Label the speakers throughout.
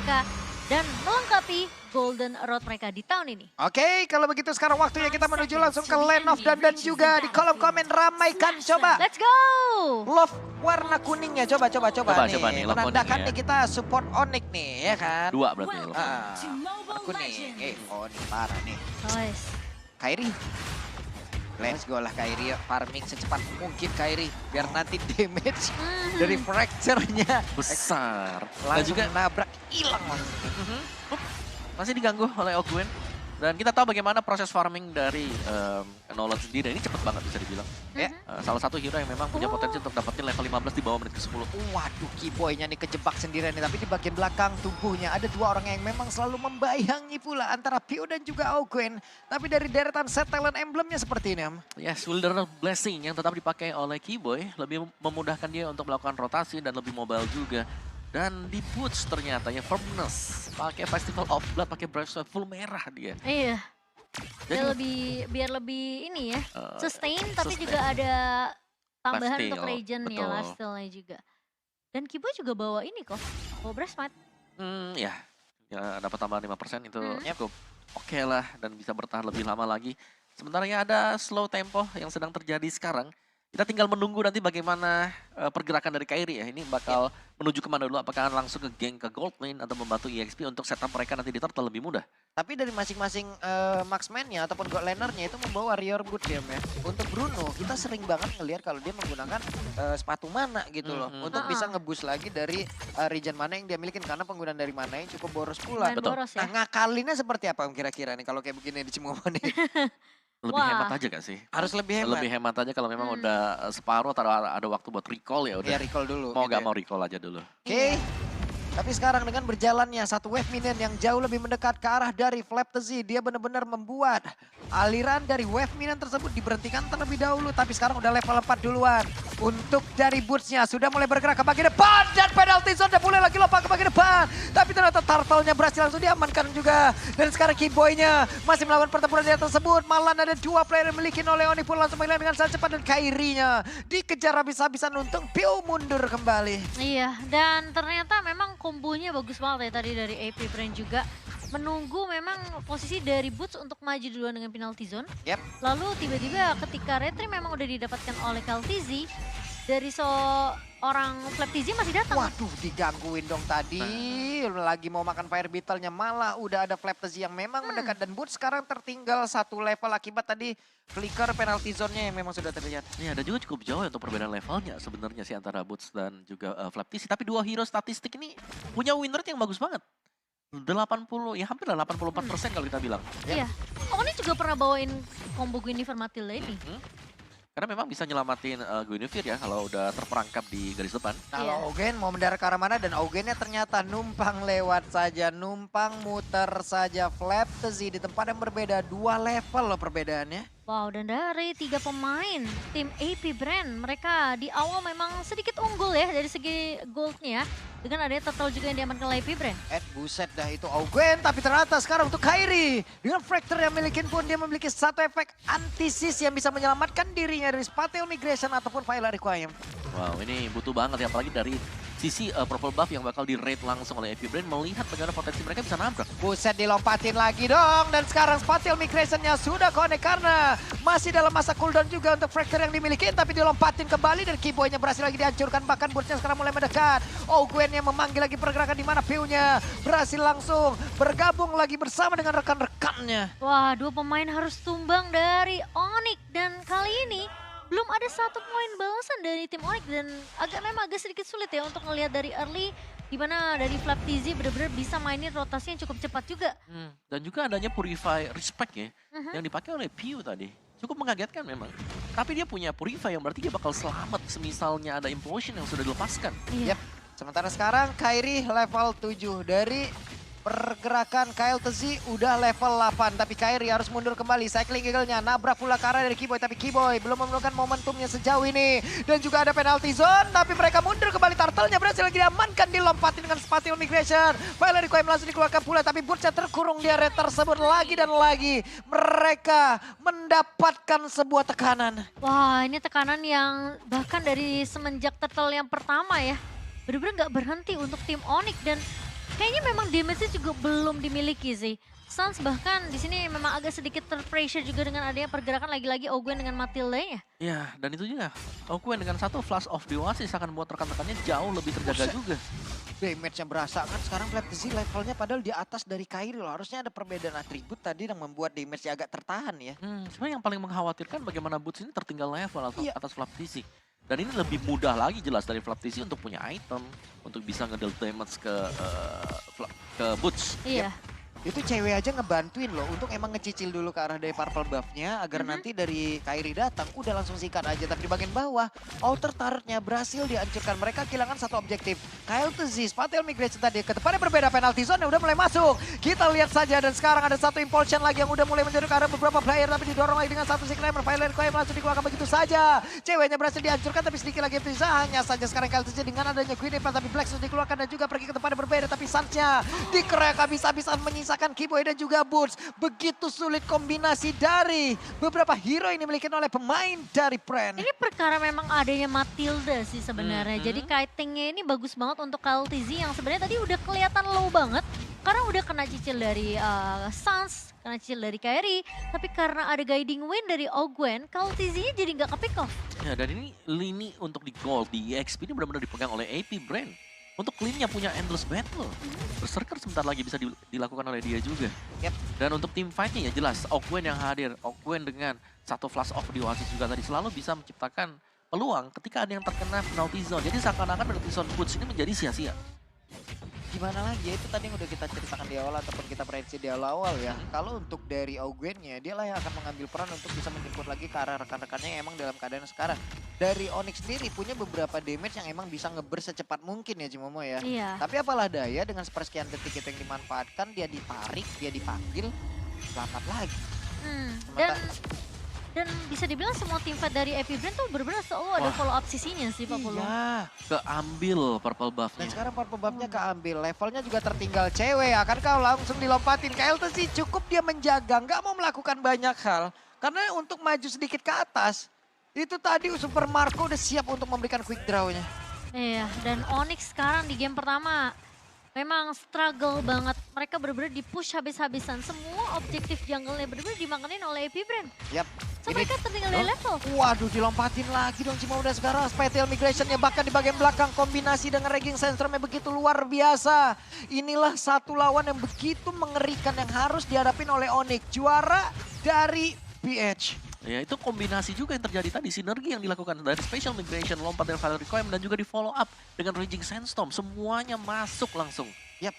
Speaker 1: mereka dan melengkapi Golden Road mereka di tahun ini.
Speaker 2: Oke, kalau begitu sekarang waktunya kita menuju langsung ke Land of Dan juga di kolom komen ramaikan coba.
Speaker 1: Let's go!
Speaker 2: Love warna kuningnya coba nih.
Speaker 3: Coba nih, love
Speaker 2: Menandakan
Speaker 3: kuning
Speaker 2: nih kita support Onyx nih ya kan.
Speaker 3: 2 berarti.
Speaker 2: Warna kuning. Onyx parah nih.
Speaker 1: Nice.
Speaker 2: Kairi. Let's go lah Kairi, farming secepat mungkin Kairi. Biar nanti damage dari fracture-nya
Speaker 3: Besar. Dan
Speaker 2: langsung
Speaker 3: juga
Speaker 2: nabrak, hilang langsung.
Speaker 3: masih diganggu oleh Ogwen. Dan kita tahu bagaimana proses farming dari Nolan sendiri. Ini cepet banget bisa dibilang.
Speaker 2: Ya.
Speaker 3: Salah satu hero yang memang punya potensi untuk dapetin level 15 di bawah menit ke-10.
Speaker 2: Waduh, Keyboy-nya nih kejebak sendirian nih. Tapi di bagian belakang tubuhnya ada dua orang yang memang selalu membayangi pula antara Pio dan juga Ogwen. Tapi dari deretan set talent emblemnya seperti ini, Am.
Speaker 3: Yes, Wilder Blessing yang tetap dipakai oleh Keyboy lebih memudahkan dia untuk melakukan rotasi dan lebih mobile juga. Dan di boots ternyata ya Firmness, pakai Festival of Blood, pakai Brave Sweat full merah dia.
Speaker 1: Iya.
Speaker 3: Jadi
Speaker 1: Biar lebih ini ya, sustain tapi
Speaker 3: sustain.
Speaker 1: juga ada tambahan untuk
Speaker 3: Lifesteal,
Speaker 1: regen ya,
Speaker 3: betul.
Speaker 1: lifestyle-nya juga. Dan Kibo juga bawa ini kok, bawa Breastmat.
Speaker 3: Ya dapat tambahan 5% itu
Speaker 1: Hmm.
Speaker 3: cukup oke lah dan bisa bertahan lebih lama lagi. Sementara ya ada slow tempo yang sedang terjadi sekarang. Kita tinggal menunggu nanti bagaimana pergerakan dari Kairi ya. Ini bakal menuju kemana dulu? Apakah langsung ke geng ke Gold Lane atau membantu EXP untuk setup mereka nanti di turtle lebih mudah?
Speaker 2: Tapi dari masing-masing marksman-nya ataupun god laner-nya itu membawa warrior boot dia, ya. Untuk Bruno, kita sering banget ngelihat kalau dia menggunakan sepatu mana gitu loh. Untuk bisa ngeboost lagi dari regen mana yang dia milikin. Karena penggunaan dari mana yang cukup boros pula.
Speaker 1: Main boros ya.
Speaker 2: Nah, ngakalinnya seperti apa kira-kira nih kalau kayak begini di Cimomo nih?
Speaker 3: Lebih
Speaker 1: Wah.
Speaker 3: hemat aja gak sih?
Speaker 2: Harus lebih hemat.
Speaker 3: Lebih hemat aja kalau memang udah separuh atau ada waktu buat recall ya udah.
Speaker 2: Ya recall dulu.
Speaker 3: Mau
Speaker 2: gitu
Speaker 3: gak
Speaker 2: ya.
Speaker 3: mau recall aja dulu.
Speaker 2: Oke. Tapi sekarang dengan berjalannya satu wave minion yang jauh lebih mendekat ke arah dari Flaptasy, dia benar-benar membuat aliran dari wave minion tersebut diberhentikan terlebih dahulu. Tapi sekarang udah level 4 duluan. Untuk dari boots-nya sudah mulai bergerak ke bagian depan. Dan penalty zone udah mulai lagi lompat ke bagian depan. Tapi ternyata turtle-nya berhasil langsung diamankan juga. Dan sekarang Keyboy-nya masih melakukan pertempuran di tersebut. Malah ada dua player yang memiliki oleh Oni pun langsung menghilang dengan sangat cepat. Dan Kairi-nya dikejar habis-habisan, untung Pio mundur kembali.
Speaker 1: Iya, dan ternyata memang kombonya bagus banget ya tadi dari AP Brand juga. Menunggu memang posisi dari Boots untuk maju duluan dengan penalty zone.
Speaker 2: Yep.
Speaker 1: Lalu tiba-tiba ketika retry memang udah didapatkan oleh Kaltizi, dari seorang Flaptizi masih datang.
Speaker 2: Waduh, digangguin dong tadi. Lagi mau makan fire beetle-nya, malah udah ada Flaptasy yang memang mendekat. Dan Boots sekarang tertinggal satu level akibat tadi flicker penalty zone-nya yang memang sudah terlihat.
Speaker 3: Ini ada juga cukup jauh ya untuk perbedaan levelnya sebenarnya sih antara Boots dan juga Flaptasy. Tapi dua hero statistik ini punya win rate yang bagus banget. 80, ya hampir lah 84% kalau kita bilang.
Speaker 1: Iya. Oh, ini juga pernah bawain combo Guinevere Matilda ini.
Speaker 3: Karena memang bisa nyelamatin Guinevere ya kalau udah terperangkap di garis depan.
Speaker 2: Kalau Ogen mau mendarat ke arah mana dan Ogennya ternyata numpang lewat saja, numpang muter saja. Flaptasy di tempat yang berbeda, 2 level loh perbedaannya.
Speaker 1: Wow, dan dari 3 pemain tim AP Brand, mereka di awal memang sedikit unggul ya dari segi goldnya. Dengan adanya total juga yang diamankan oleh AP Brand.
Speaker 2: Buset dah itu Ogen, tapi ternyata sekarang untuk Kairi. Dengan Fracture yang milikin pun dia memiliki satu efek anti-sis yang bisa menyelamatkan dirinya dari Spatial Migration ataupun Viola Requiem.
Speaker 3: Wow, ini butuh banget ya, apalagi dari sisi purple buff yang bakal di-raid langsung oleh AP Brand, melihat bagaimana potensi mereka bisa nabrak.
Speaker 2: Buset, dilompatin lagi dong. Dan sekarang Spatial Migration-nya sudah connect karena masih dalam masa cooldown juga untuk Fracture yang dimiliki. Tapi dilompatin kembali dan Keyboy-nya berhasil lagi dihancurkan. Bahkan Burst-nya sekarang mulai mendekat. Ogwen yang memanggil lagi pergerakan di mana Pio-nya berhasil langsung bergabung lagi bersama dengan rekan-rekannya.
Speaker 1: Wah, 2 pemain harus tumbang dari Onyx. Dan kali ini belum ada satu poin balasan dari tim Onyx. Dan memang agak sedikit sulit ya untuk ngelihat dari early. Dimana dari Flaptasy benar-benar bisa mainin rotasi yang cukup cepat juga.
Speaker 3: Dan juga adanya Purify Respect ya, yang dipakai oleh Pio tadi. Cukup mengagetkan memang. Tapi dia punya Purify yang berarti dia bakal selamat semisalnya ada Implosion yang sudah dilepaskan.
Speaker 1: Iya.
Speaker 2: Yep. Sementara sekarang Kairi level 7 dari pergerakan Kaltizi udah level 8. Tapi Kairi harus mundur kembali. Cycling Eagle-nya nabrak pula ke arah dari Keyboy. Tapi Keyboy belum menemukan momentumnya sejauh ini. Dan juga ada penalty zone. Tapi mereka mundur kembali. Turtle-nya berhasil lagi diamankan. Dilompatin dengan Spatial Migration. Viola Requiem langsung dikeluarkan pula. Tapi Burst-nya terkurung di area tersebut lagi dan lagi. Mereka mendapatkan sebuah tekanan.
Speaker 1: Wah, ini tekanan yang bahkan dari semenjak turtle yang pertama ya. Benar-benar nggak berhenti untuk tim Onyx. Dan Kayaknya memang damage-nya juga belum dimiliki sih. Suns bahkan di sini memang agak sedikit terpressure juga dengan adanya pergerakan lagi-lagi Ogwen dengan Matilda-nya.
Speaker 3: Ya, dan itu juga. Okuen dengan satu flash of the Oasis akan membuat rekan-rekannya jauh lebih terjaga
Speaker 2: Buset.
Speaker 3: juga.
Speaker 2: Damage-nya berasa kan sekarang Flaptzy levelnya padahal di atas dari Kairi loh. Harusnya ada perbedaan atribut tadi yang membuat damage-nya agak tertahan ya.
Speaker 3: Sebenarnya yang paling mengkhawatirkan bagaimana Boots ini tertinggal level
Speaker 2: Iya.
Speaker 3: atas Flaptzy. Dan ini lebih mudah lagi jelas dari Flaptzy untuk punya item, untuk bisa ngedeal damage ke Boots.
Speaker 1: Iya.
Speaker 2: Itu cewek aja ngebantuin loh untuk emang ngecicil dulu ke arah dari purple buff-nya agar nanti dari Kairi datang udah langsung sikat aja. Tapi di bagian bawah outer turret-nya berhasil dihancurkan. Mereka kehilangan satu objektif. Kael'Thuzzi, Spatial Migration tadi ke depannya berbeda, penalty zone udah mulai masuk. Kita lihat saja dan sekarang ada satu impulsion lagi yang udah mulai menjadi ke arah beberapa player tapi didorong lagi dengan satu Signamer. Violet Coil langsung dikeluarkan begitu saja. Ceweknya berhasil dihancurkan tapi sedikit lagi bisa hanya saja sekarang Kael'Thuzzi dengan adanya Queen Impact tapi Black sudah dikeluarkan dan juga pergi ke tempat yang berbeda tapi Suns-nya dikerek habis-habisan menyisakan Keyboy dan juga Boots. Begitu sulit kombinasi dari beberapa hero ini dimiliki oleh pemain dari Pren.
Speaker 1: Ini perkara memang adanya Matilda sih sebenarnya. Jadi kitingnya ini bagus banget untuk Kael'Thuzzi yang sebenarnya tadi udah kelihatan low banget. Karena udah kena cicil dari Suns, kena cicil dari Kairi. Tapi karena ada guiding wind dari Ogwen, Kael'Thuzzi-nya jadi nggak ke-pick off.
Speaker 3: Ya, dan ini lini untuk di gold, di EXP ini benar-benar dipegang oleh AP Brand. Untuk clean-nya punya endless battle. Berserker sebentar lagi bisa dilakukan oleh dia juga.
Speaker 2: Yep.
Speaker 3: Dan untuk tim fight-nya ya jelas, Ogwen yang hadir. Ogwen dengan satu flash off di Oasis juga tadi selalu bisa menciptakan peluang ketika ada yang terkena penalty zone. Jadi seakan-akan penalty zone Boots ini menjadi sia-sia.
Speaker 2: Gimana lagi ya, itu tadi yang udah kita ceritakan di awal ataupun kita prediksi di awal ya. Kalau untuk dari Ogwen-nya, dia lah yang akan mengambil peran untuk bisa menjemput lagi ke arah rekan-rekannya yang emang dalam keadaan sekarang. Dari Onyx sendiri punya beberapa damage yang emang bisa ngeburst secepat mungkin ya Cimomo ya.
Speaker 1: Iya.
Speaker 2: Tapi apalah daya dengan sepersekian detik itu yang dimanfaatkan, dia ditarik, dia dipanggil, selamat lagi.
Speaker 1: Dan bisa dibilang semua tim fight dari AP Brand tuh benar-benar selalu ada follow up sisinya sih Pak Polo.
Speaker 2: Iya.
Speaker 3: Keambil purple
Speaker 2: Dan
Speaker 3: buff-nya.
Speaker 2: sekarang purple buff-nya keambil, levelnya juga tertinggal cewek. Akankah langsung dilompatin? Kael'Thuzzi cukup dia menjaga, nggak mau melakukan banyak hal. Karena untuk maju sedikit ke atas, itu tadi Super Marco udah siap untuk memberikan quick draw-nya.
Speaker 1: Iya, dan Onyx sekarang di game pertama memang struggle banget. Mereka benar-benar di-push habis-habisan. Semua objektif jungle-nya benar-benar dimakanin oleh AP Brand.
Speaker 2: Yap.
Speaker 1: So mereka tertinggal dari level.
Speaker 2: Waduh, dilompatin lagi dong Cimomo udah sekarang. Spatial Migration-nya bahkan di bagian belakang kombinasi dengan Raging Sandstorm-nya begitu luar biasa. Inilah satu lawan yang begitu mengerikan yang harus dihadapin oleh Onyx. Juara dari BH.
Speaker 3: Ya itu kombinasi juga yang terjadi tadi, sinergi yang dilakukan dari Special Migration, lompat dari Valerie Coim, dan juga di follow up dengan Raging Sandstorm. Semuanya masuk langsung.
Speaker 2: Yap.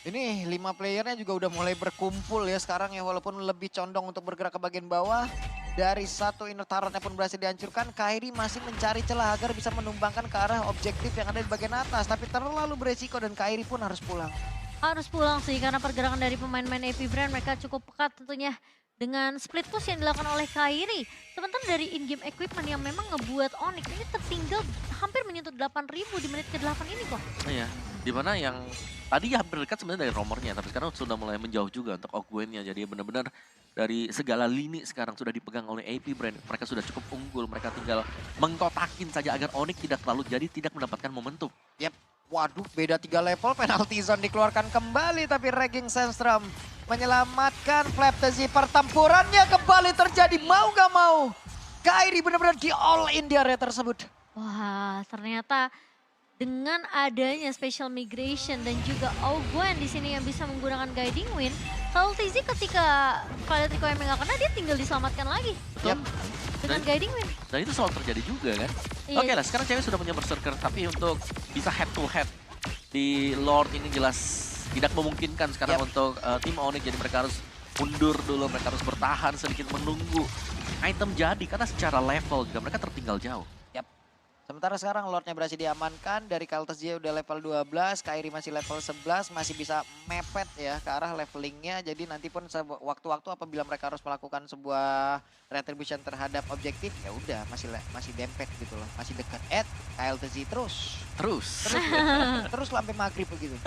Speaker 2: Ini 5 playernya juga udah mulai berkumpul ya sekarang ya, walaupun lebih condong untuk bergerak ke bagian bawah. Dari satu inner turret-nya pun berhasil dihancurkan, Kairi masih mencari celah agar bisa menumbangkan ke arah objektif yang ada di bagian atas. Tapi terlalu beresiko dan Kairi pun harus pulang.
Speaker 1: Harus pulang sih karena pergerakan dari pemain-pemain AP Brand mereka cukup pekat tentunya. Dengan split push yang dilakukan oleh Kairi. Sementara dari in-game equipment yang memang ngebuat Onyx ini tertinggal hampir menyentuh 8.000 di menit ke-8 ini kok.
Speaker 3: Iya, dimana yang tadi ya hampir dekat sebenarnya dari romernya, tapi sekarang sudah mulai menjauh juga untuk Ogwen-nya. Jadi benar-benar dari segala lini sekarang sudah dipegang oleh AP Brand. Mereka sudah cukup unggul, mereka tinggal mengkotakin saja agar Onyx tidak terlalu jadi tidak mendapatkan momentum.
Speaker 2: Yap. Waduh, beda 3 level, penalty zone dikeluarkan kembali. Tapi Raging Sandstorm menyelamatkan Flaptzy. Pertempurannya kembali terjadi, mau gak mau. Kairi benar-benar di all in di area tersebut.
Speaker 1: Wah, ternyata dengan adanya Special Migration dan juga Ogwen di sini yang bisa menggunakan Guiding Wind, Kael'Thuzzi ketika Valerie Coim nggak kena dia tinggal diselamatkan lagi.
Speaker 2: Yap.
Speaker 1: Dengan Guiding Wind.
Speaker 3: Dan itu selalu terjadi juga kan.
Speaker 1: Iya.
Speaker 3: Oke lah, sekarang cewek sudah punya berserker, tapi untuk bisa head to head di Lord ini jelas tidak memungkinkan sekarang untuk tim Onyx. Jadi mereka harus mundur dulu, mereka harus bertahan sedikit menunggu item jadi karena secara level juga mereka tertinggal jauh.
Speaker 2: Sementara sekarang Lordnya berhasil diamankan, dari Kael'Thuzzi udah level 12, Kairi masih level 11, masih bisa mepet ya ke arah levelingnya. Jadi nanti pun waktu-waktu apabila mereka harus melakukan sebuah retribution terhadap objektif, ya udah masih dempet gitu loh, masih dekat. Kael'Thuzzi terus sampai maghrib begitu.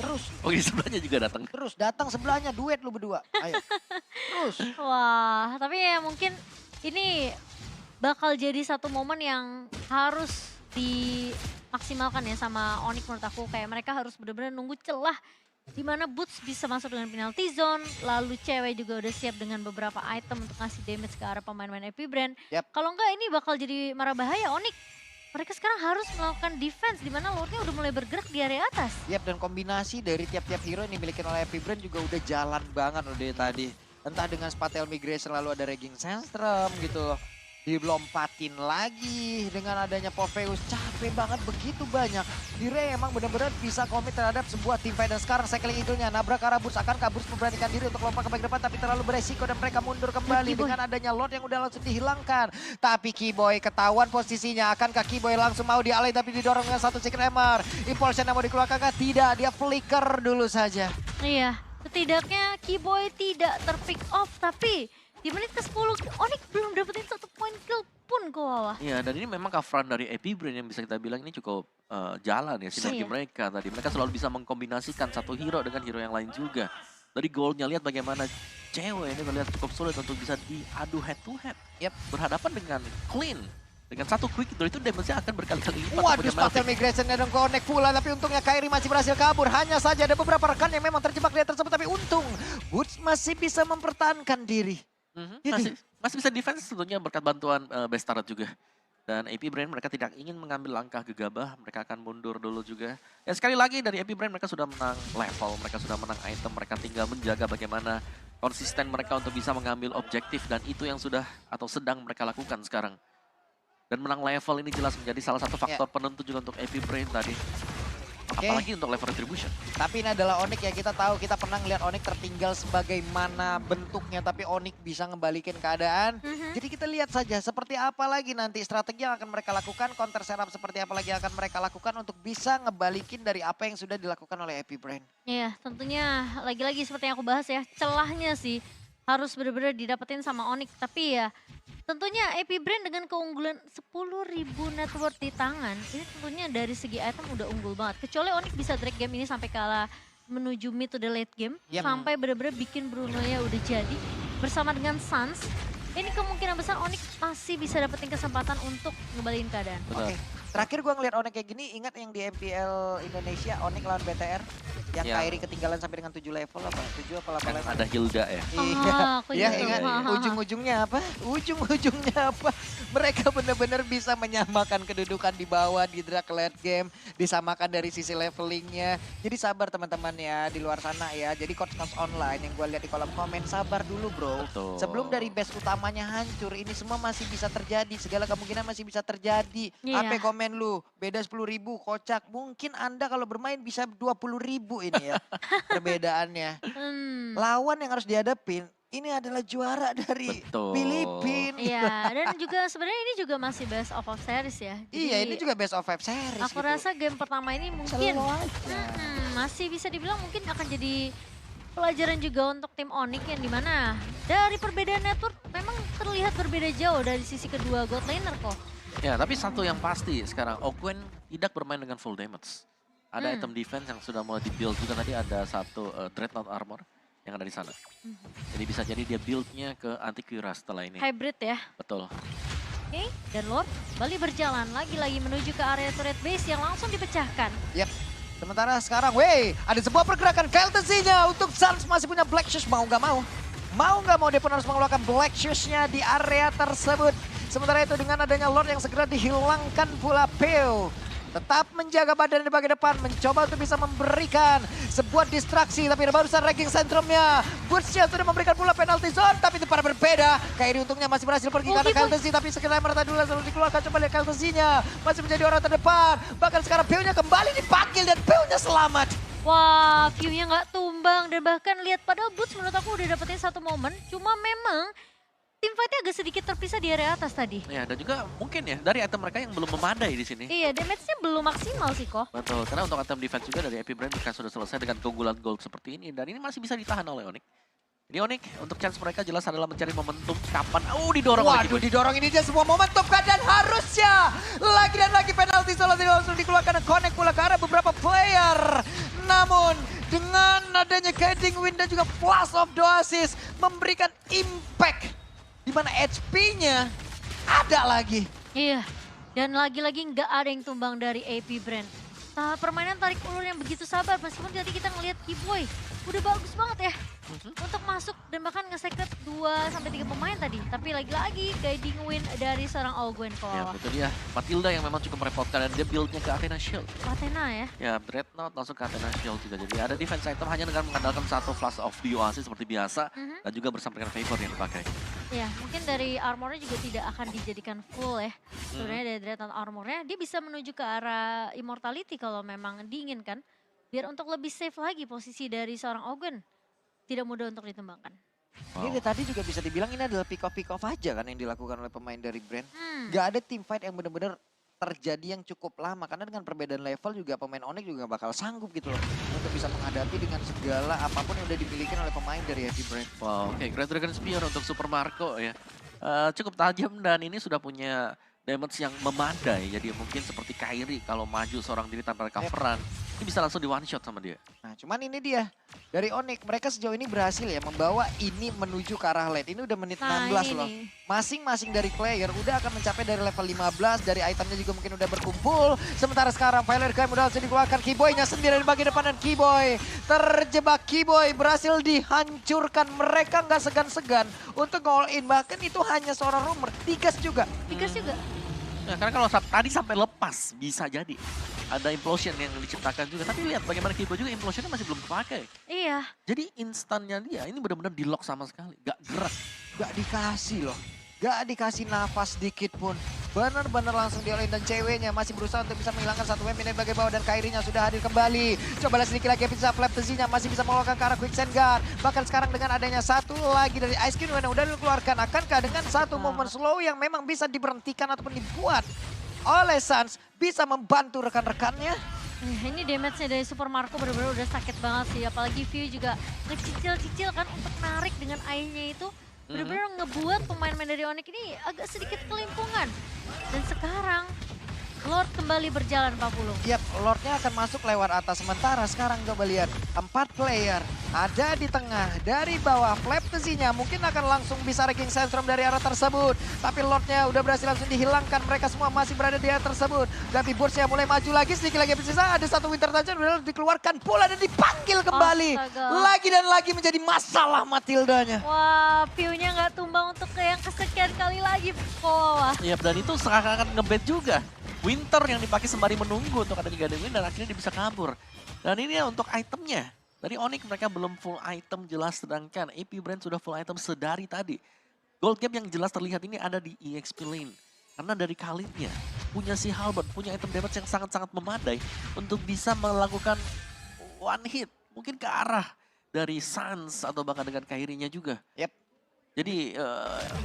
Speaker 2: Terus.
Speaker 3: Oh di sebelahnya juga datang.
Speaker 2: Terus datang sebelahnya duet lu berdua. Ayo. Terus.
Speaker 1: Wah, tapi ya mungkin ini bakal jadi satu momen yang harus dimaksimalkan ya sama Onyx menurut aku. Kayak mereka harus benar-benar nunggu celah di mana Boots bisa masuk dengan penalty zone, lalu cewek juga udah siap dengan beberapa item untuk ngasih damage ke arah pemain-pemain Epic Brand.
Speaker 2: Yap.
Speaker 1: Kalau enggak ini bakal jadi marah bahaya Onyx. Mereka sekarang harus melakukan defense di mana Lordnya udah mulai bergerak di area atas.
Speaker 2: Yap, dan kombinasi dari tiap-tiap hero yang dimiliki oleh Epic Brand juga udah jalan banget loh dari tadi. Entah dengan Spatel Migration lalu ada Raging Sandstorm gitu loh. Dilompatin lagi dengan adanya Popheus, capek banget begitu banyak. Dire emang benar-benar bisa komit terhadap sebuah tim fight dan sekarang cycling eagle-nya nabrak ke arah Boots, akan Boots memberanikan diri untuk lompat ke bagian depan tapi terlalu beresiko dan mereka mundur kembali dengan adanya Lord yang udah langsung dihilangkan. Tapi Keyboy ketahuan posisinya, akankah Keyboy langsung mau dialih tapi didorong dengan satu Secret Hammer. Impulsion yang mau dikeluarkan tidak, dia flicker dulu saja.
Speaker 1: Iya, setidaknya Keyboy tidak terpick off tapi di menit ke-10 Onyx belum dapetin satu poin kill pun ke bawah.
Speaker 3: Iya, dan ini memang coveran dari Epic Brand yang bisa kita bilang ini cukup jalan ya sinergi
Speaker 1: Iya.
Speaker 3: mereka tadi. Mereka selalu bisa mengkombinasikan satu hero dengan hero yang lain juga. Dari goalnya lihat bagaimana cewek ini terlihat cukup sulit untuk bisa diadu head to head.
Speaker 2: Yap.
Speaker 3: Berhadapan dengan Clean. Dengan satu quick door itu damage-nya akan berkali-kali lipat.
Speaker 2: Waduh,
Speaker 3: punya
Speaker 2: Spatel
Speaker 3: Melvin.
Speaker 2: Migration dan connect pula, tapi untungnya Kairi masih berhasil kabur. Hanya saja ada beberapa rekan yang memang terjebak di tersebut, tapi untung Boots masih bisa mempertahankan diri.
Speaker 3: Masih bisa defense tentunya berkat bantuan Bestarat juga. Dan Epic Brand mereka tidak ingin mengambil langkah gegabah, mereka akan mundur dulu juga. Dan sekali lagi dari Epic Brand mereka sudah menang level, mereka sudah menang item, mereka tinggal menjaga bagaimana konsisten mereka untuk bisa mengambil objektif dan itu yang sudah atau sedang mereka lakukan sekarang. Dan menang level ini jelas menjadi salah satu faktor penentu juga untuk Epic Brand tadi.
Speaker 2: Oke.
Speaker 3: Apalagi untuk level retribution.
Speaker 2: Tapi ini adalah Onyx ya, kita tahu, kita pernah ngeliat Onyx tertinggal sebagaimana bentuknya, tapi Onyx bisa ngebalikin keadaan. Jadi kita lihat saja seperti apa lagi nanti strategi yang akan mereka lakukan, counter setup seperti apa lagi yang akan mereka lakukan untuk bisa ngebalikin dari apa yang sudah dilakukan oleh Epic Brand.
Speaker 1: Iya, tentunya lagi-lagi seperti yang aku bahas ya, celahnya sih harus benar-benar didapetin sama Onyx. Tapi ya tentunya Epic Brand dengan keunggulan 10.000 net worth di tangan, ini tentunya dari segi item udah unggul banget. Kecuali Onyx bisa drag game ini sampai kalah menuju mid to the late game,
Speaker 2: Yap.
Speaker 1: sampai benar-benar bikin Bruno-nya udah jadi. Bersama dengan Suns, ini kemungkinan besar Onyx masih bisa dapetin kesempatan untuk ngebalikin keadaan.
Speaker 3: Betul.
Speaker 2: Oke, terakhir gua ngeliat Onyx kayak gini, ingat yang di MPL Indonesia, Onyx lawan BTR? Yang
Speaker 3: Ya.
Speaker 2: Kairi ketinggalan sampai dengan 7 level apa? 7 apa 8
Speaker 3: Kan
Speaker 2: level?
Speaker 3: ada Hilda ya.
Speaker 2: Iya,
Speaker 1: aku
Speaker 2: iya
Speaker 1: juga
Speaker 2: ingat.
Speaker 1: tuh. Ha.
Speaker 2: Ujung-ujungnya apa? Ujung-ujungnya apa? Mereka benar-benar bisa menyamakan kedudukan di bawah di drag late game, disamakan dari sisi levelingnya. Jadi sabar teman-teman ya di luar sana ya. Jadi coach online yang gue lihat di kolom komen, sabar dulu bro.
Speaker 3: Betul.
Speaker 2: Sebelum dari base utamanya hancur, ini semua masih bisa terjadi. Segala kemungkinan masih bisa terjadi.
Speaker 1: Iya.
Speaker 2: Apa komen lu? Beda 10.000 kocak. Mungkin Anda kalau bermain bisa 20.000 ini ya perbedaannya. Lawan yang harus dihadapin ini adalah juara dari
Speaker 3: Betul.
Speaker 2: Filipina.
Speaker 1: Iya, dan juga sebenarnya ini juga masih best of series ya.
Speaker 2: Iya, ini
Speaker 1: Jadi
Speaker 2: juga best of 5 series
Speaker 1: aku
Speaker 2: gitu.
Speaker 1: rasa game pertama ini mungkin
Speaker 2: Slow aja.
Speaker 1: masih bisa dibilang mungkin akan jadi pelajaran juga untuk tim Onyx yang dimana dari perbedaan network memang terlihat berbeda jauh dari sisi kedua god laner kok.
Speaker 3: Ya, tapi satu yang pasti sekarang Ogwen tidak bermain dengan full damage. Ada item defense yang sudah mulai di-build juga tadi ada satu Dreadnought Armor yang ada di sana. Jadi bisa jadi dia build-nya ke anti-Cuirass setelah ini.
Speaker 1: Hybrid ya.
Speaker 3: Betul.
Speaker 1: Oke, dan Lord kembali berjalan lagi-lagi menuju ke area turret base yang langsung dipecahkan.
Speaker 2: Yap. Sementara sekarang, ada sebuah pergerakan Keltesi-nya untuk Suns masih punya Black Shoes, mau nggak mau. Mau nggak mau dia pun harus mengeluarkan Black Shoes-nya di area tersebut. Sementara itu dengan adanya Lord yang segera dihilangkan pula Peo. Tetap menjaga badan di bagian depan, mencoba untuk bisa memberikan sebuah distraksi. Tapi ada barusan ranking sentrumnya. Boots-nya sudah memberikan pula penalty zone, tapi itu para berbeda. Kairi untungnya masih berhasil pergi karena Keltesi, tapi sekitar merata dulu lalu dikeluarkan. Coba lihat Keltesi-nya, masih menjadi orang terdepan. Bahkan sekarang Peo-nya kembali dipanggil dan Peo-nya selamat.
Speaker 1: Wah, view-nya nggak tumbang dan bahkan lihat padahal Boots menurut aku udah dapetin satu momen. Cuma memang tim fight-nya agak sedikit terpisah di area atas tadi.
Speaker 3: Ya, dan juga mungkin ya dari item mereka yang belum memadai di sini.
Speaker 1: Iya, damage-nya belum maksimal sih kok.
Speaker 3: Betul, karena untuk item defense juga dari Epic Brand mereka sudah selesai dengan keunggulan gold seperti ini. Dan ini masih bisa ditahan oleh Onyx. Jadi Onyx untuk chance mereka jelas adalah mencari momentum kapan. Didorong lagi.
Speaker 2: Waduh, didorong ini dia semua momentum kan dan harusnya lagi dan lagi penalti solo langsung dikeluarkan dan connect pula ke arah beberapa player. Namun dengan adanya guiding wind dan juga flash of doasis memberikan impact di mana HP-nya ada lagi.
Speaker 1: Iya, Dan lagi-lagi nggak ada yang tumbang dari AP Brand. Permainan tarik ulur yang begitu sabar, meskipun tadi kita ngelihat Keyboy udah bagus banget ya untuk masuk dan bahkan nge-secret 2-3 pemain tadi. Tapi lagi-lagi guiding win dari seorang Ogwen ke
Speaker 3: Ya
Speaker 1: bawah.
Speaker 3: itu dia, Matilda yang memang cukup merepotkan dan dia build-nya ke Athena Shield.
Speaker 1: Athena ya.
Speaker 3: Ya, Dreadnought langsung ke Athena Shield juga. Jadi ada defense item hanya dengan mengandalkan satu Flash of the Oasis seperti biasa. Dan juga bersama dengan Favor yang dipakai.
Speaker 1: Ya, mungkin dari armornya juga tidak akan dijadikan full ya. Sebenarnya dari Dreadnought armornya, dia bisa menuju ke arah Immortality kalau memang diinginkan. Biar untuk lebih safe lagi posisi dari seorang Ogwen. Tidak mudah untuk ditembangkan.
Speaker 2: Ini dari tadi juga bisa dibilang ini adalah pick off aja kan yang dilakukan oleh pemain dari Brand.
Speaker 1: Hmm.
Speaker 2: Gak ada team fight yang benar-benar terjadi yang cukup lama. Karena dengan perbedaan level juga pemain Onyx juga bakal sanggup gitu loh. Untuk bisa menghadapi dengan segala apapun yang udah dimiliki oleh pemain dari Heavy Brand.
Speaker 3: Wow, oke, Great Dragon Spear untuk Super Marco ya. Cukup tajam dan ini sudah punya damage yang memadai. Jadi mungkin seperti Kairi kalau maju seorang diri tanpa recoveran. Ini bisa langsung di one shot sama dia.
Speaker 2: Nah cuman ini dia. Dari Onyx mereka sejauh ini berhasil ya membawa ini menuju ke arah late. Ini udah menit 16 loh. Masing-masing dari player udah akan mencapai dari level 15. Dari itemnya juga mungkin udah berkumpul. Sementara sekarang Violet Crime udah langsung dikeluarkan. Keyboy-nya sendiri di bagian depan dan Keyboy. Terjebak Keyboy berhasil dihancurkan. Mereka nggak segan-segan untuk all in. Bahkan itu hanya seorang rumor. Tigas juga.
Speaker 1: Tigas juga.
Speaker 3: Nah, karena kalau tadi sampai lepas bisa jadi ada implosion yang diciptakan juga. Tapi lihat bagaimana Kibo juga implosionnya masih belum terpakai.
Speaker 1: Iya.
Speaker 3: Jadi instannya dia ini benar-benar di lock sama sekali, gak gerak.
Speaker 2: Gak dikasih loh. Gak dikasih nafas dikit pun. Bener-bener langsung diolahin dan ceweknya masih berusaha untuk bisa menghilangkan satu web ini bagai bawah dan Kairinya sudah hadir kembali. Coba lihat sedikit lagi bisa flap tezinya masih bisa mengeluarkan ke arah Quicksand Guard. Bahkan sekarang dengan adanya satu lagi dari Ice Queen yang udah dikeluarkan. Akankah dengan satu movement slow yang memang bisa diberhentikan ataupun dibuat oleh Suns bisa membantu rekan-rekannya?
Speaker 1: Ini damage-nya dari Super Marco benar-benar udah sakit banget sih. Apalagi View juga ngecicil-cicil kan untuk narik dengan airnya itu. Benar-benar ngebuat pemain-pemain dari Onyx ini agak sedikit kelimpungan. Dan sekarang Lord kembali berjalan Pak Pulung.
Speaker 2: Yap, Lordnya akan masuk lewat atas. Sementara sekarang coba lihat 4 player ada di tengah. Dari bawah flap tezinya mungkin akan langsung bisa wrecking Sandstorm dari arah tersebut. Tapi Lordnya udah berhasil langsung dihilangkan. Mereka semua masih berada di arah tersebut. Tapi Burstnya mulai maju lagi sedikit lagi bersisa. Ada satu Winter Dungeon udah dikeluarkan pula dan dipanggil kembali.
Speaker 1: Astaga.
Speaker 2: Lagi dan lagi menjadi masalah Matildanya.
Speaker 1: Wah, View-nya nggak tumbang untuk ke yang kesekian kali lagi. Wah.
Speaker 3: Iya, dan itu seakan-akan ngebet juga. Winter yang dipakai sembari menunggu untuk ada Guiding Win dan akhirnya dia bisa kabur. Dan ini ya untuk itemnya. Dari Onyx mereka belum full item jelas, sedangkan AP Brand sudah full item sedari tadi. Gold gap yang jelas terlihat ini ada di EXP lane. Karena dari Khalidnya punya si Halberd, punya item damage yang sangat-sangat memadai untuk bisa melakukan one hit. Mungkin ke arah dari Suns atau bahkan dengan Kairinya juga.
Speaker 2: Yap.
Speaker 3: Jadi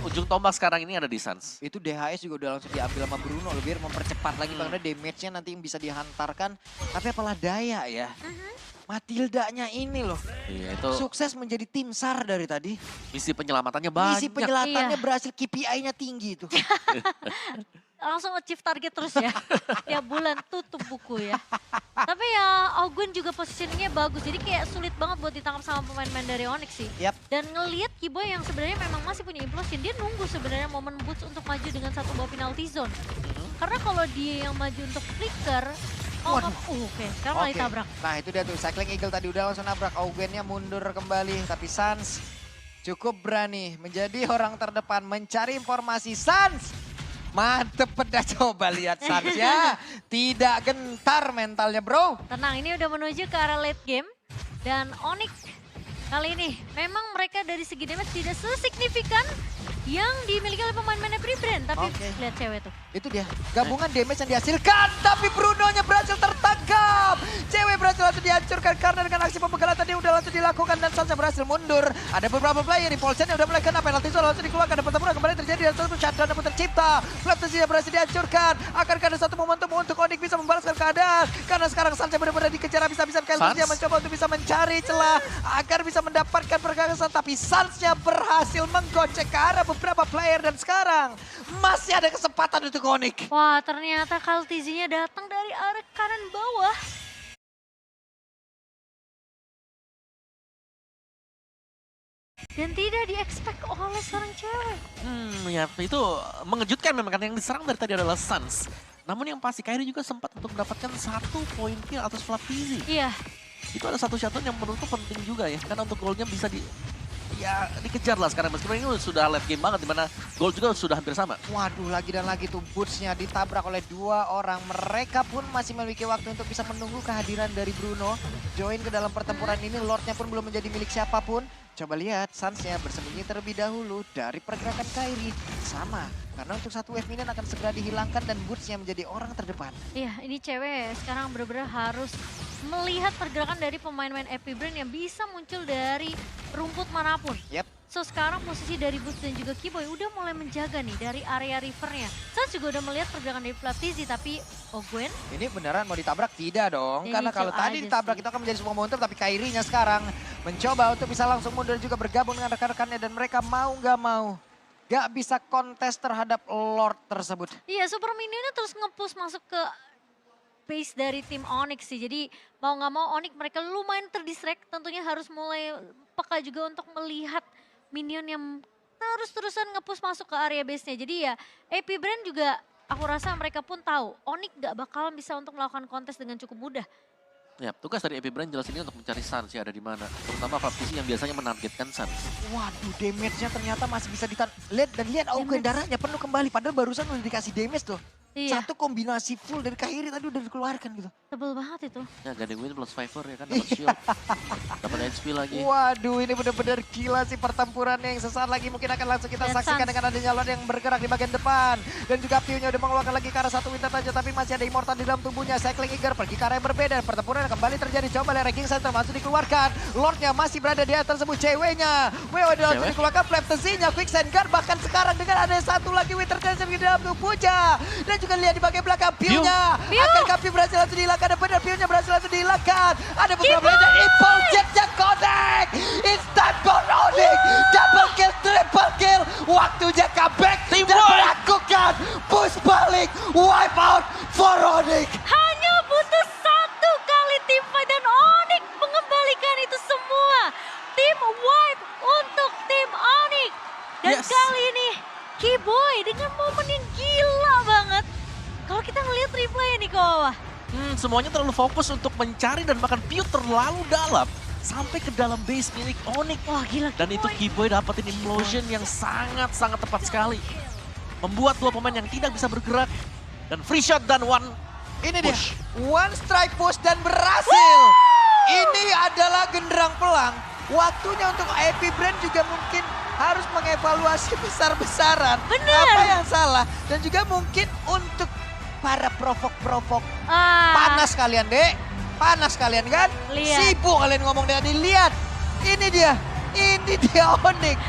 Speaker 3: ujung tombak sekarang ini ada di Suns.
Speaker 2: Itu DHS juga udah langsung diambil sama Bruno biar mempercepat lagi karena damage-nya nanti bisa dihantarkan. Tapi apalah daya ya. Matildanya ini loh.
Speaker 3: Iya, itu
Speaker 2: Sukses menjadi tim SAR dari tadi.
Speaker 3: misi penyelamatannya banyak.
Speaker 2: Misi penyelatannya
Speaker 1: Iya.
Speaker 2: berhasil, KPI-nya tinggi itu.
Speaker 1: Langsung achieve target terus ya. Tiap bulan tutup buku ya. Tapi ya Ogwen juga positioningnya bagus. Jadi kayak sulit banget buat ditangkap sama pemain-pemain dari Onyx sih.
Speaker 2: Yap.
Speaker 1: Dan ngelihat Keyboy yang sebenarnya memang masih punya implosion. Dia nunggu sebenarnya momen boots untuk maju dengan satu bawah penalty zone. Karena kalau dia yang maju untuk flicker.
Speaker 2: Waduh.
Speaker 1: Oke. Sekarang malah
Speaker 2: Oke.
Speaker 1: ditabrak.
Speaker 2: Nah itu dia tuh, Cycling Eagle tadi udah langsung nabrak. Ogwennya mundur kembali. Tapi Suns cukup berani menjadi orang terdepan mencari informasi. Suns! Mantep pedas, coba lihat Suns ya. Tidak gentar mentalnya bro.
Speaker 1: Tenang, ini udah menuju ke arah late game. Dan Onyx kali ini memang mereka dari segi damage tidak sesignifikan yang dimiliki oleh pemain-pemain Free Brand. Tapi
Speaker 2: Oke.
Speaker 1: lihat cewek tuh.
Speaker 2: Itu dia, gabungan damage yang dihasilkan. Tapi Bruno-nya berhasil tertangkap. Cewek berhasil langsung dihancurkan karena dengan aksi pembegalan tadi udah langsung dilakukan. Dan Sansa berhasil mundur. Ada beberapa player di Polsen yang udah mulai kena penalti zone langsung dikeluarkan. Dan pertempuran kembali terjadi dan satu shutdown pun tercipta. Flaptasinya berhasil dihancurkan. Akankah ada satu momentum untuk Onyx bisa membalaskan keadaan. Karena sekarang Sansa benar-benar dikejar habis-habisan. Dia mencoba untuk bisa mencari celah agar bisa mendapatkan pergagasan. Tapi Suns-nya berhasil menggocek ke arah beberapa player. Dan sekarang masih ada kesempatan untuk Onyx.
Speaker 1: Wah, ternyata Kaltizinya datang dari arah kanan bawah. Dan tidak di-expect oleh seorang cewek.
Speaker 3: Ya itu mengejutkan memang kan yang diserang dari tadi adalah Suns. Namun yang pasti Kairi juga sempat untuk mendapatkan 1 poin kill atas Flaptizi.
Speaker 1: Iya.
Speaker 3: Itu ada satu shutdown yang menurutku penting juga ya. Karena untuk goalnya bisa dikejar lah sekarang. Meskipun ini sudah late game banget dimana gol juga sudah hampir sama.
Speaker 2: Waduh, lagi dan lagi tuh bootsnya ditabrak oleh 2 orang. Mereka pun masih memiliki waktu untuk bisa menunggu kehadiran dari Bruno. Join ke dalam pertempuran ini, Lordnya pun belum menjadi milik siapapun. Coba lihat, Suns-nya bersembunyi terlebih dahulu dari pergerakan Kairi. Sama, karena untuk satu wave minion akan segera dihilangkan dan boots-nya menjadi orang terdepan.
Speaker 1: Iya, ini cewek sekarang benar-benar harus melihat pergerakan dari pemain-pemain Epic Brain yang bisa muncul dari rumput manapun.
Speaker 2: Yep.
Speaker 1: So sekarang posisi dari Boots dan juga Kiboy udah mulai menjaga nih dari area rivernya. Suns juga udah melihat pergerakan dari Flaptizi tapi Gwen
Speaker 2: Ini beneran mau ditabrak? Tidak dong,
Speaker 1: Ini
Speaker 2: karena kalau
Speaker 1: chill
Speaker 2: tadi
Speaker 1: aja
Speaker 2: ditabrak
Speaker 1: sih.
Speaker 2: itu akan menjadi sebuah momentum. Tapi Kairinya sekarang mencoba untuk bisa langsung mundur juga bergabung dengan rekan-rekannya. Dan mereka mau nggak mau, nggak bisa kontes terhadap Lord tersebut.
Speaker 1: Iya, Super Minionnya terus nge-push masuk ke base dari tim Onyx sih. Jadi mau nggak mau Onyx mereka lumayan terdistract. Tentunya harus mulai peka juga untuk melihat minion yang terus-terusan nge-push masuk ke area base-nya. Jadi ya Epic Brain juga aku rasa mereka pun tahu Onyx nggak bakalan bisa untuk melakukan kontes dengan cukup mudah.
Speaker 3: Ya, tugas dari Epic Brain jelas ini untuk mencari Suns ya ada di mana. Terutama Flaptizi yang biasanya menargetkan Suns.
Speaker 2: Waduh, damage-nya ternyata masih bisa ditahan. Lihat dan lihat Augen darahnya penuh kembali. Padahal barusan udah dikasih damage tuh.
Speaker 1: Iya,
Speaker 2: Satu kombinasi full dari Kairi tadi udah dikeluarkan gitu.
Speaker 1: tebel banget itu.
Speaker 3: Ya, Gunning Wind plus Fiver ya kan, dapat shield. Dapat HP lagi.
Speaker 2: Waduh, ini benar-benar gila sih pertempurannya yang sesaat lagi mungkin akan langsung kita
Speaker 1: Dan
Speaker 2: saksikan
Speaker 1: Suns.
Speaker 2: dengan adanya Lord yang bergerak di bagian depan. Dan juga Pio-nya udah mengeluarkan lagi ke arah satu winter saja, tapi masih ada Immortal di dalam tubuhnya. Cycling Eager pergi ke arah yang berbeda. Pertempuran kembali terjadi. Coba lihat ranking center masuk dikeluarkan. Lordnya masih berada di atas tersebut. Ceweknya. Weo langsung
Speaker 3: Cewek?
Speaker 2: dikeluarkan. Flaptizi-nya Quick Send Guard. Bahkan sekarang dengan ada satu lagi winter saja di dalam tubuhnya. Dan juga lihat di bagian belakang Pio-nya.
Speaker 1: Pio.
Speaker 2: Akankah Pio berhasil langsung dihilangkan? Dan benar Pio-nya berhasil langsung dihilangkan. Ada beberapa lainnya. Impulse Jet-nya connect. It's time for Onyx. Double kill, triple kill. Waktunya comeback dan melakukan push balik. Wipe out for Onyx.
Speaker 1: Hanya butuh 1 kali tim fight dan Onyx mengembalikan itu semua. Tim wipe untuk tim Onyx. Dan
Speaker 3: Yes.
Speaker 1: kali ini Kiboy dengan momen yang gila banget. Kalau kita ngelihat replay nih ke bawah.
Speaker 3: Semuanya terlalu fokus untuk mencari dan bahkan Pio terlalu dalam. Sampai ke dalam base milik Onyx.
Speaker 1: Wah gila
Speaker 3: Dan itu Kiboy dapetin implosion yang sangat-sangat tepat sekali. Membuat 2 pemain yang tidak bisa bergerak. Dan free shot dan one
Speaker 2: Ini dia.
Speaker 3: push.
Speaker 2: One strike push dan berhasil. Ini adalah genderang pelang. Waktunya untuk Epic Brain juga mungkin harus mengevaluasi besar-besaran.
Speaker 1: Bener.
Speaker 2: Apa yang salah. Dan juga mungkin untuk para provok-provok.
Speaker 1: Ah,
Speaker 2: Panas kalian, Dek. Panas kalian kan?
Speaker 1: Lihat.
Speaker 2: Sibuk kalian ngomong dengan ini. Lihat. Ini dia Onyx.